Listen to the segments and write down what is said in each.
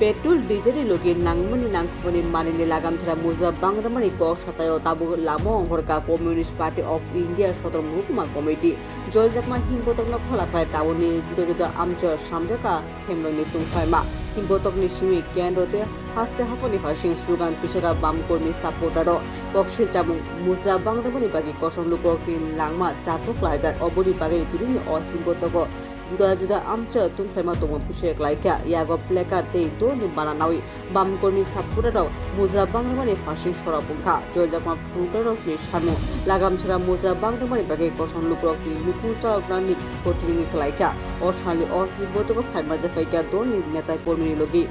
Petrol diesel लगे नांगमनी नांगखुमनि मानिनि लागामछाड़ा मुजा बांग्रामानि कक सातायाव ताबु लामो अंगरका कम्युनिस्ट पार्टी अफ इंडिया सदर महकुमा कमिटी जलजाकमा हिमबतकनो खलाफाय ताबुनि जुदा जुदा आमचा सामजाका थेमलंनि तुंफायमा हिमबतकनि सिमी केन्द्रते हास्ते हाफनि हासिं स्लोगान तिसागा बामकर्मी सापोर्टारो ककसिल चामुं मुजा बांग्रामानि बागि कसम लुकरखि लांमा जाथक लायजार अबनि बागि तिनि अ हिमबतक जुदा जुदा आमचा तुंफायमा दङ पिछेक लायका यागो प्लेका दे दो नि बानानाwi बामकर्मी सापोर्टारो मुजा बांग्रामानि फासिं सराबुंखा जलजाकमा फुलकारनि सानु लागामछाड़ा मुजा बांग्रामानि बागि कसम लुकरखि लुकुचावनानि कोटिनि लायका असालि अ हिमबतक फायमा जाफायका दनि नेता कर्मी लगी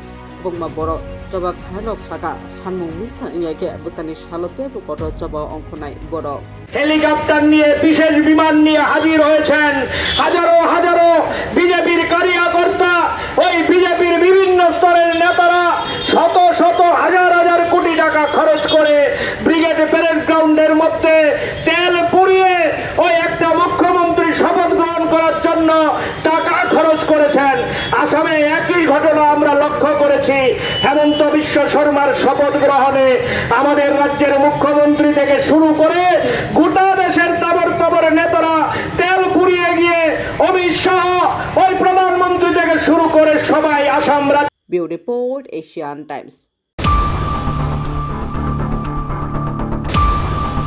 बंगमा बड़ जबा खानक साका सानमु मुखा इयाके बुसानि सालते बुकट जबा अंखनाय बड़ हेलिकप्टार নিয়ে বিশেষ বিমান নিয়ে হাজির হয়েছেন হাজারো হাজারো বিজেপির কার্যকর্তা ওই বিজেপির বিভিন্ন স্তরের নেতারা শত শত হাজার হাজার কোটি টাকা খরচ করে ব্রিগেড প্যারেড গ্রাউন্ডের মধ্যে তেল পুড়িয়ে ওই একটা মুখ্যমন্ত্রী শপথ গ্রহণ করার জন্য টাকা খরচ করেছেন আসামে একই ঘটনা আমরা লক্ষ্য করেছি হেমন্ত বিশ্ব শর্মার শপথ গ্রহণে আমাদের রাজ্যের মুখ্যমন্ত্রী থেকে শুরু করে গোটা দেশের তাবর তাবর নেতারা তেল পুড়িয়ে গিয়ে অমিত শাহ ওই প্রধানমন্ত্রী থেকে শুরু করে সবাই Assam bureau report Asian Times.